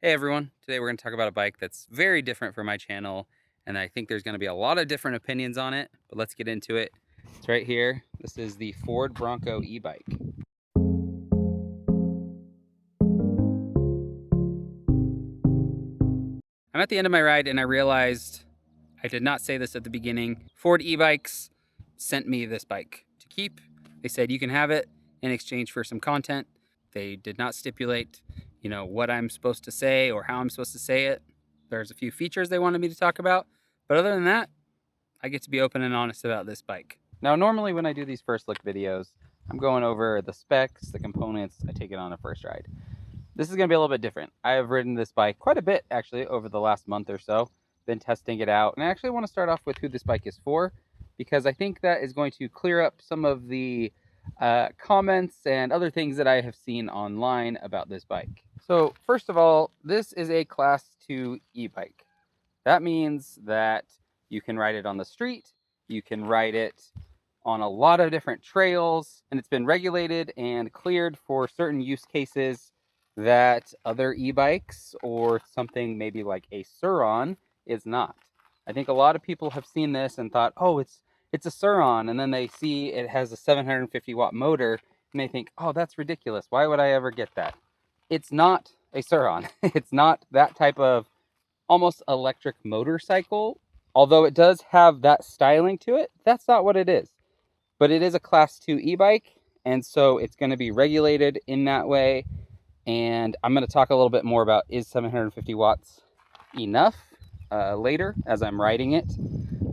Hey everyone, today we're going to talk about a bike that's very different for my channel, and I think there's going to be a lot of different opinions on it, but let's get into it. It's right here. This is the Ford Bronco e-bike. I'm at the end of my ride and I realized I did not say this at the beginning. Ford e-bikes sent me this bike to keep. They said you can have it in exchange for some content. They did not stipulate, what I'm supposed to say or how I'm supposed to say it. There's a few features they wanted me to talk about, but other than that, I get to be open and honest about this bike. Now, normally when I do these first look videos, I'm going over the specs, the components, I take it on a first ride. This is going to be a little bit different. I have ridden this bike quite a bit, actually, over the last month or so. Been testing it out. And I actually want to start off with who this bike is for, because I think that is going to clear up some of the comments and other things that I have seen online about this bike. So, first of all, this is a Class 2 e-bike. That means that you can ride it on the street, you can ride it on a lot of different trails, and it's been regulated and cleared for certain use cases that other e-bikes or something maybe like a Sur-Ron is not. I think a lot of people have seen this and thought, oh, it's a Sur-Ron, and then they see it has a 750 watt motor and they think, oh, that's ridiculous. Why would I ever get that? It's not a Sur-Ron. It's not that type of almost electric motorcycle. Although it does have that styling to it, that's not what it is. But it is a Class 2 e-bike, and so it's going to be regulated in that way. And I'm going to talk a little bit more about is 750 watts enough later as I'm riding it.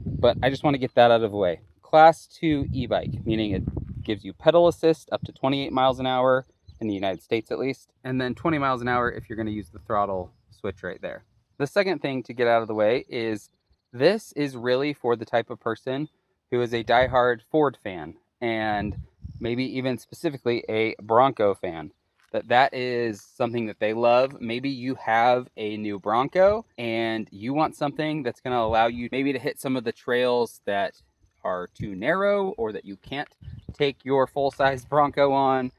But I just want to get that out of the way. Class 2 e-bike, meaning it gives you pedal assist up to 28 miles an hour in the United States at least, and then 20 miles an hour if you're going to use the throttle switch right there. The second thing to get out of the way is this is really for the type of person who is a diehard Ford fan, and maybe even specifically a Bronco fan. That is something that they love. Maybe you have a new Bronco and you want something that's going to allow you maybe to hit some of the trails that are too narrow or that you can't take your full-size Bronco on,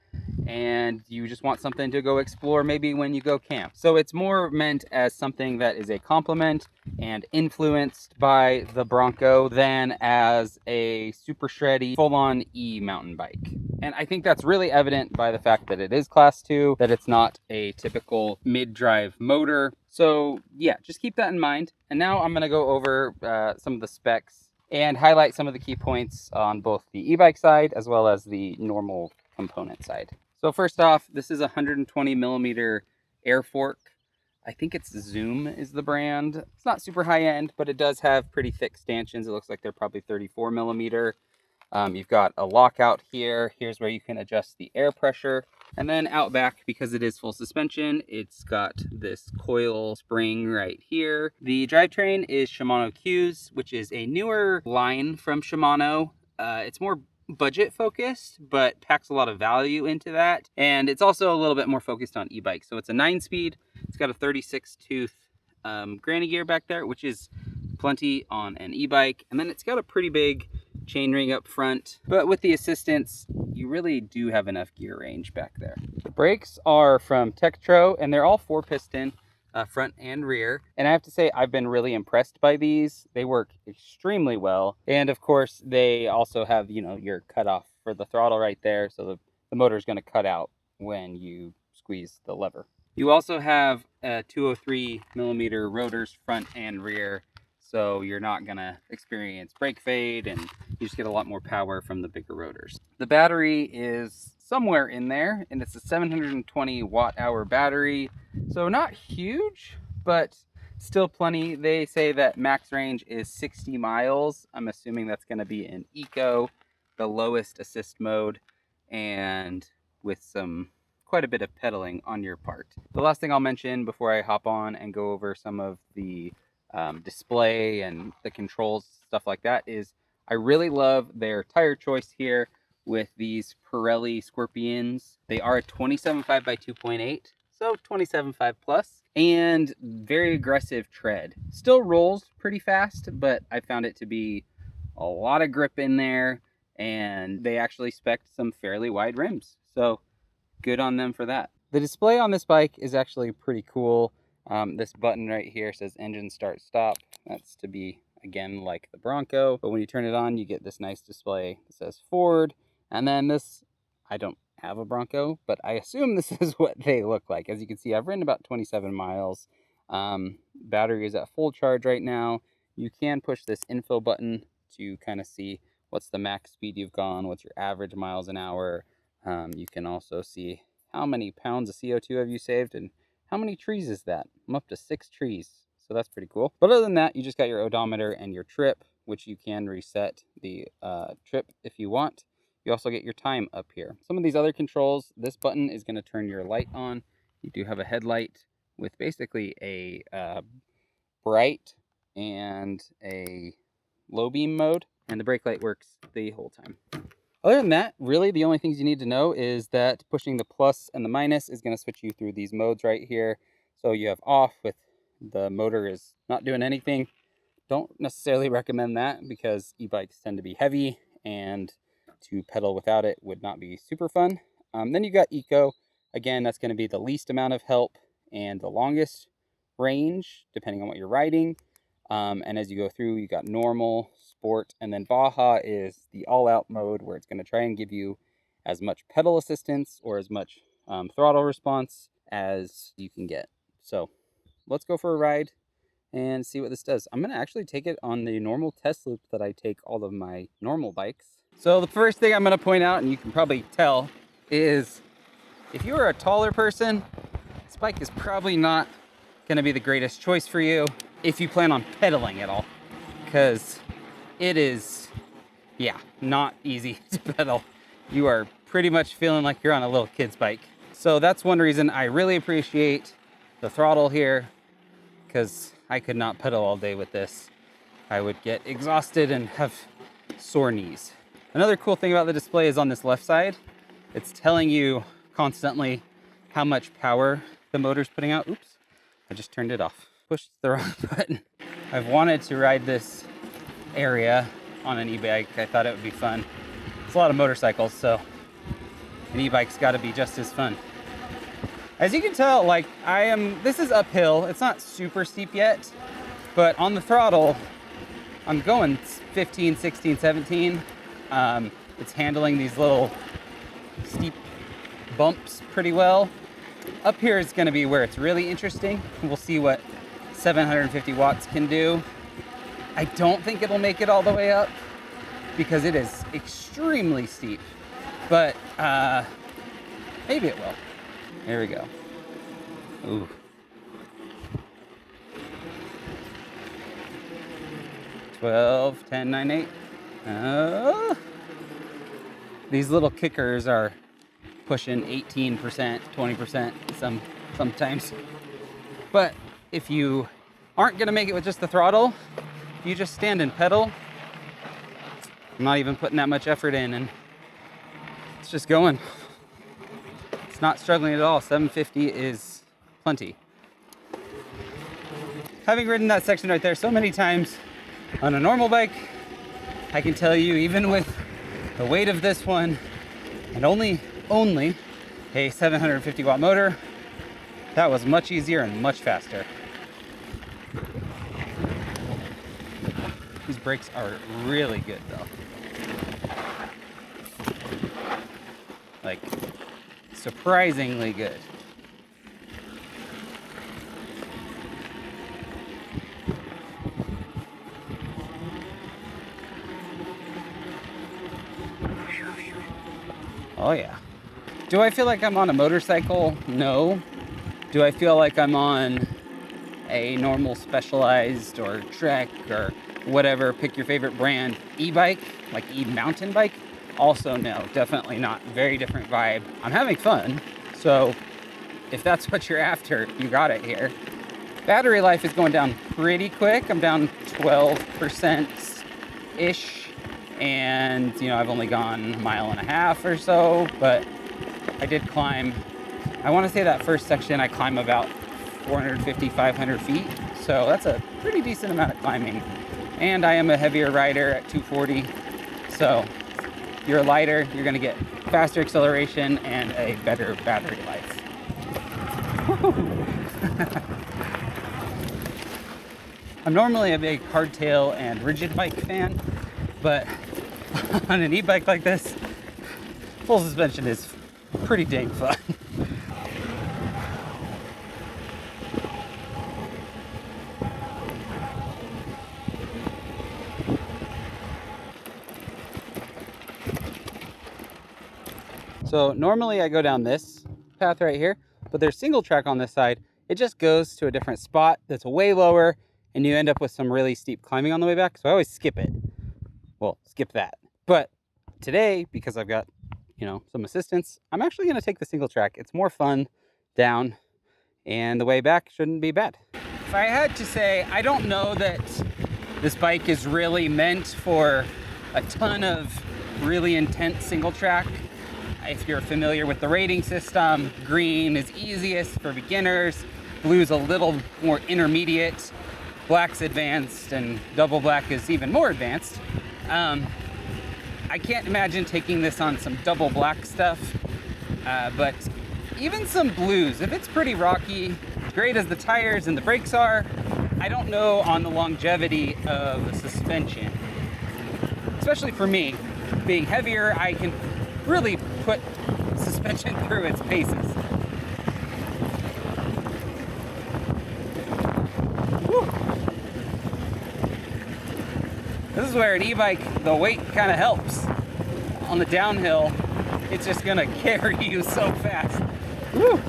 and you just want something to go explore maybe when you go camp. So it's more meant as something that is a complement and influenced by the Bronco than as a super shreddy full-on e-mountain bike. And I think that's really evident by the fact that it is Class 2, that it's not a typical mid-drive motor. So yeah, just keep that in mind. And now I'm going to go over some of the specs and highlight some of the key points on both the e-bike side as well as the normal component side. So first off, this is a 120 millimeter air fork. I think it's Zoom is the brand. It's not super high end, but it does have pretty thick stanchions. It looks like they're probably 34 millimeter. You've got a lockout here. Here's where you can adjust the air pressure. And then out back, because it is full suspension, it's got this coil spring right here. The drivetrain is Shimano Q's, which is a newer line from Shimano. It's more budget focused, but packs a lot of value into that. And it's also a little bit more focused on e-bikes. So it's a 9-speed. It's got a 36 tooth granny gear back there, which is plenty on an e-bike. And then it's got a pretty big chainring up front, but with the assistance, you really do have enough gear range back there. The brakes are from Tektro, and they're all 4-piston. Front and rear, and I have to say I've been really impressed by these. They work extremely well, and of course they also have your cutoff for the throttle right there, so the motor is going to cut out when you squeeze the lever. You also have 203 millimeter rotors front and rear, so you're not going to experience brake fade, and you just get a lot more power from the bigger rotors. The battery is somewhere in there, and it's a 720 watt hour battery, so not huge, but still plenty. They say that max range is 60 miles. I'm assuming that's going to be in eco, the lowest assist mode, and with quite a bit of pedaling on your part. The last thing I'll mention before I hop on and go over some of the display and the controls, stuff like that, is I really love their tire choice here with these Pirelli Scorpions. They are a 27.5 by 2.8, so 27.5 plus, and very aggressive tread. Still rolls pretty fast, but I found it to be a lot of grip in there, and they actually spec'd some fairly wide rims, so good on them for that. The display on this bike is actually pretty cool. This button right here says engine start stop. That's to be, again, like the Bronco. But when you turn it on, you get this nice display that says Ford. And then this, I don't have a Bronco, but I assume this is what they look like. As you can see, I've ridden about 27 miles. Battery is at full charge right now. You can push this info button to kind of see what's the max speed you've gone, what's your average miles an hour. You can also see how many pounds of CO2 have you saved, and how many trees is that? I'm up to 6 trees, so that's pretty cool. But other than that, you just got your odometer and your trip, which you can reset the trip if you want. You also get your time up here. Some of these other controls, this button is going to turn your light on. You do have a headlight with basically a bright and a low beam mode, and the brake light works the whole time. Other than that, really the only things you need to know is that pushing the plus and the minus is going to switch you through these modes right here. So you have off with the motor is not doing anything. Don't necessarily recommend that because e-bikes tend to be heavy, and to pedal without it would not be super fun. Then you got eco. Again, that's going to be the least amount of help and the longest range, depending on what you're riding. And as you go through, you got normal, sport, and then Baja is the all-out mode where it's going to try and give you as much pedal assistance or as much throttle response as you can get. So let's go for a ride and see what this does. I'm going to actually take it on the normal test loop that I take all of my normal bikes. So the first thing I'm going to point out, and you can probably tell, is if you are a taller person, this bike is probably not going to be the greatest choice for you if you plan on pedaling at all, because it is, yeah, not easy to pedal. You are pretty much feeling like you're on a little kid's bike. So that's one reason I really appreciate the throttle here, because I could not pedal all day with this. I would get exhausted and have sore knees. Another cool thing about the display is on this left side, it's telling you constantly how much power the motor's putting out. Oops, I just turned it off. Pushed the wrong button. I've wanted to ride this area on an e-bike. I thought it would be fun. It's a lot of motorcycles, so an e-bike's got to be just as fun. As you can tell, like this is uphill. It's not super steep yet, but on the throttle, I'm going 15, 16, 17. It's handling these little steep bumps pretty well. Up here is going to be where it's really interesting. We'll see what 750 watts can do. I don't think it'll make it all the way up because it is extremely steep, but maybe it will. Here we go. Ooh. $12, $10, $9, $8. These little kickers are pushing 18%, 20% sometimes. But if you aren't gonna make it with just the throttle, if you just stand and pedal, I'm not even putting that much effort in, and it's just going. It's not struggling at all. 750 is plenty. Having ridden that section right there so many times on a normal bike, I can tell you, even with the weight of this one and only a 750 watt motor, that was much easier and much faster. These brakes are really good though. Like, surprisingly good. Oh yeah. Do I feel like I'm on a motorcycle? No. Do I feel like I'm on a normal Specialized or Trek or whatever, pick your favorite brand, e-bike, like e-mountain bike? Also no, definitely not. Very different vibe. I'm having fun, so if that's what you're after, you got it here. Battery life is going down pretty quick. I'm down 12%-ish, and I've only gone 1.5 miles or so, but I did climb, I want to say that first section I climb about 450, 500 feet, so that's a pretty decent amount of climbing. And I am a heavier rider at 240, so if you're lighter, you're going to get faster acceleration and a better battery life. I'm normally a big hardtail and rigid bike fan, but on an e-bike like this, full suspension is pretty dang fun. So normally I go down this path right here, but there's single track on this side. It just goes to a different spot that's way lower, and you end up with some really steep climbing on the way back. So I always skip it. Well, skip that. But today, because I've got, some assistance, I'm actually going to take the single track. It's more fun down, and the way back shouldn't be bad. If I had to say, I don't know that this bike is really meant for a ton of really intense single track. If you're familiar with the rating system, green is easiest for beginners, blue's a little more intermediate, black's advanced, and double black is even more advanced. I can't imagine taking this on some double black stuff, but even some blues, if it's pretty rocky, great as the tires and the brakes are, I don't know on the longevity of the suspension. Especially for me, being heavier, I can really put suspension through its paces. Woo. This is where an e-bike, the weight kind of helps. On the downhill, it's just gonna carry you so fast. Woo.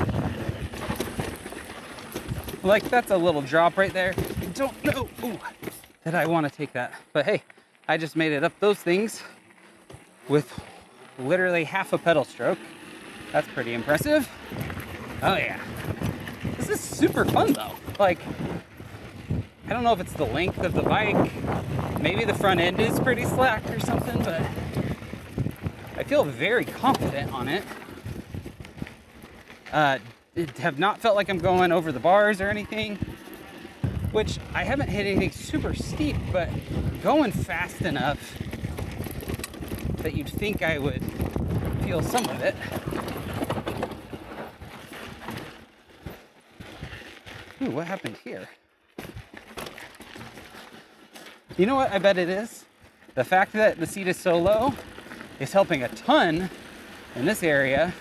Like, that's a little drop right there. I don't know that I want to take that, but hey, I just made it up those things with literally half a pedal stroke. That's pretty impressive. Oh yeah. This is super fun though. Like, I don't know if it's the length of the bike. Maybe the front end is pretty slack or something, but I feel very confident on it. Have not felt like I'm going over the bars or anything, which I haven't hit anything super steep, but going fast enough that you'd think I would feel some of it. Ooh, what happened here? You know what I bet it is? The fact that the seat is so low is helping a ton in this area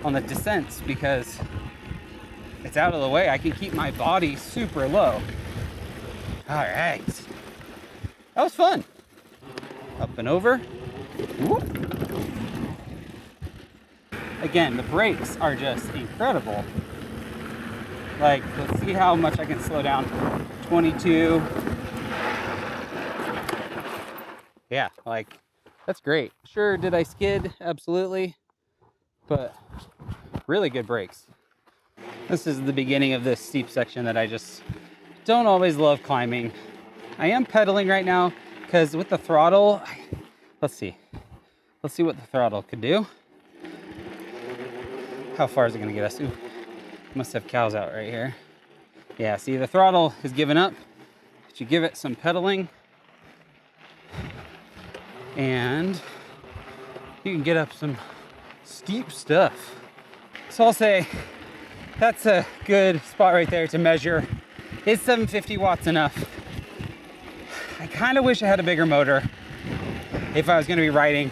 on the descents, because it's out of the way. I can keep my body super low. All right. That was fun. Up and over. Whoop. Again, the brakes are just incredible. Like, let's see how much I can slow down. 22. Yeah, like, that's great. Sure, did I skid? Absolutely. But really good brakes. This is the beginning of this steep section that I just don't always love climbing. I am pedaling right now because with the throttle, let's see what the throttle could do. How far is it gonna get us? Ooh, must have cows out right here. Yeah, see, the throttle is giving up, but you give it some pedaling and you can get up some steep stuff. So I'll say that's a good spot right there to measure. Is 750 watts enough? I kind of wish I had a bigger motor if I was going to be riding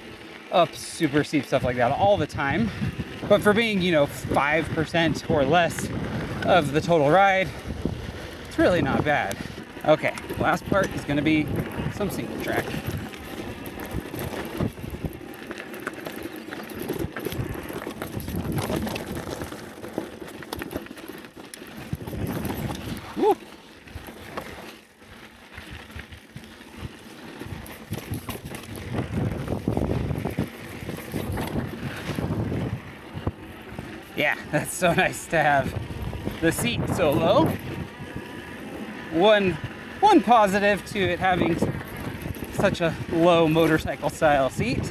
up super steep stuff like that all the time. But for being, 5% or less of the total ride, it's really not bad. Okay, last part is going to be some single track. Woo. Yeah, that's so nice to have the seat so low. One positive to it having such a low motorcycle style seat.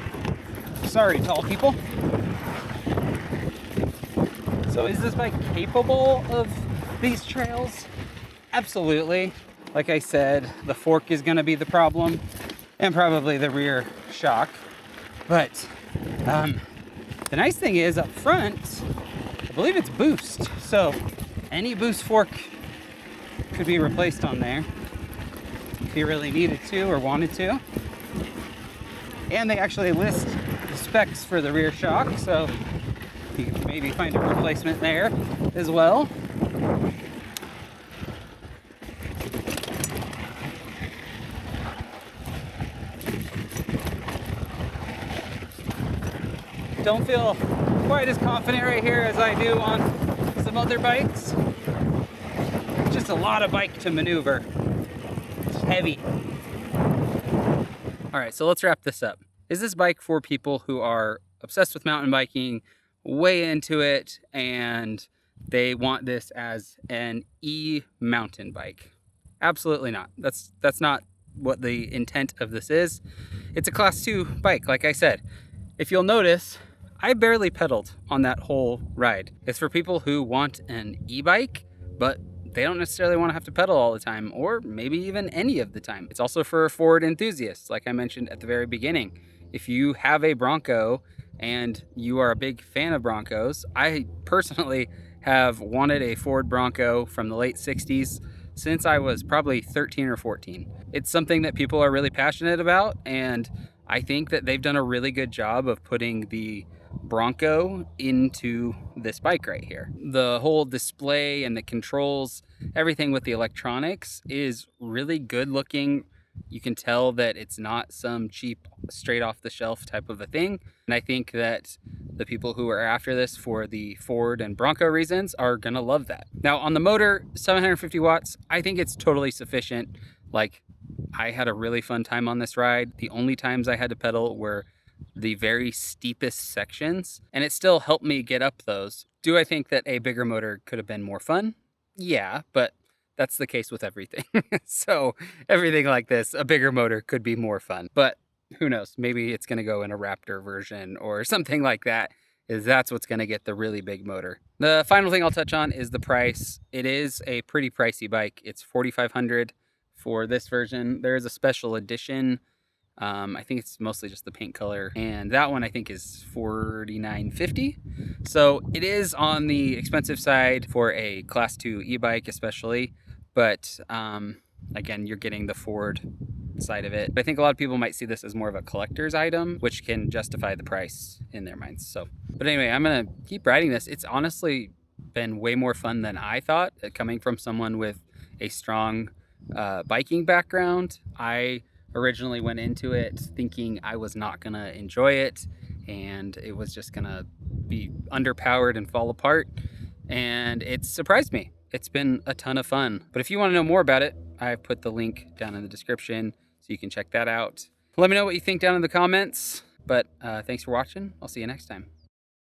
Sorry, tall people. So is this bike capable of these trails? Absolutely. Like I said, the fork is going to be the problem, and probably the rear shock. But the nice thing is up front, I believe it's boost. So any boost fork could be replaced on there. if you really needed to or wanted to. And they actually list the specs for the rear shock, so you can maybe find a replacement there as well. Don't feel quite as confident right here as I do on some other bikes. It's just a lot of bike to maneuver. It's heavy. All right, so let's wrap this up. Is this bike for people who are obsessed with mountain biking, way into it, and they want this as an e-mountain bike? Absolutely not. That's not what the intent of this is. It's a class 2 bike, like I said. If you'll notice, I barely pedaled on that whole ride. It's for people who want an e-bike, but they don't necessarily want to have to pedal all the time, or maybe even any of the time. It's also for Ford enthusiasts, like I mentioned at the very beginning. If you have a Bronco and you are a big fan of Broncos, I personally have wanted a Ford Bronco from the late 60s since I was probably 13 or 14. It's something that people are really passionate about, and I think that they've done a really good job of putting the Bronco into this bike right here. The whole display and the controls, everything with the electronics is really good looking. You can tell that it's not some cheap, straight off the shelf type of a thing. And I think that the people who are after this for the Ford and Bronco reasons are gonna love that. Now on the motor, 750 watts, I think it's totally sufficient. Like, I had a really fun time on this ride. The only times I had to pedal were the very steepest sections, and it still helped me get up those. Do I think that a bigger motor could have been more fun? Yeah, but that's the case with everything. So everything like this, a bigger motor could be more fun, but who knows? Maybe it's gonna go in a Raptor version or something like that, is that's what's gonna get the really big motor. The final thing I'll touch on is the price. It is a pretty pricey bike. It's $4,500 for this version. There is a special edition. I think it's mostly just the paint color, and that one I think is $49.50. So it is on the expensive side for a class 2 e-bike especially, but again, you're getting the Ford side of it. But I think a lot of people might see this as more of a collector's item, which can justify the price in their minds. So, but anyway, I'm gonna keep riding this. It's honestly been way more fun than I thought, coming from someone with a strong biking background. I originally went into it thinking I was not gonna enjoy it, and it was just gonna be underpowered and fall apart, and it surprised me. It's been a ton of fun. But if you want to know more about it, I've put the link down in the description so you can check that out. Let me know what you think down in the comments. But thanks for watching. I'll see you next time.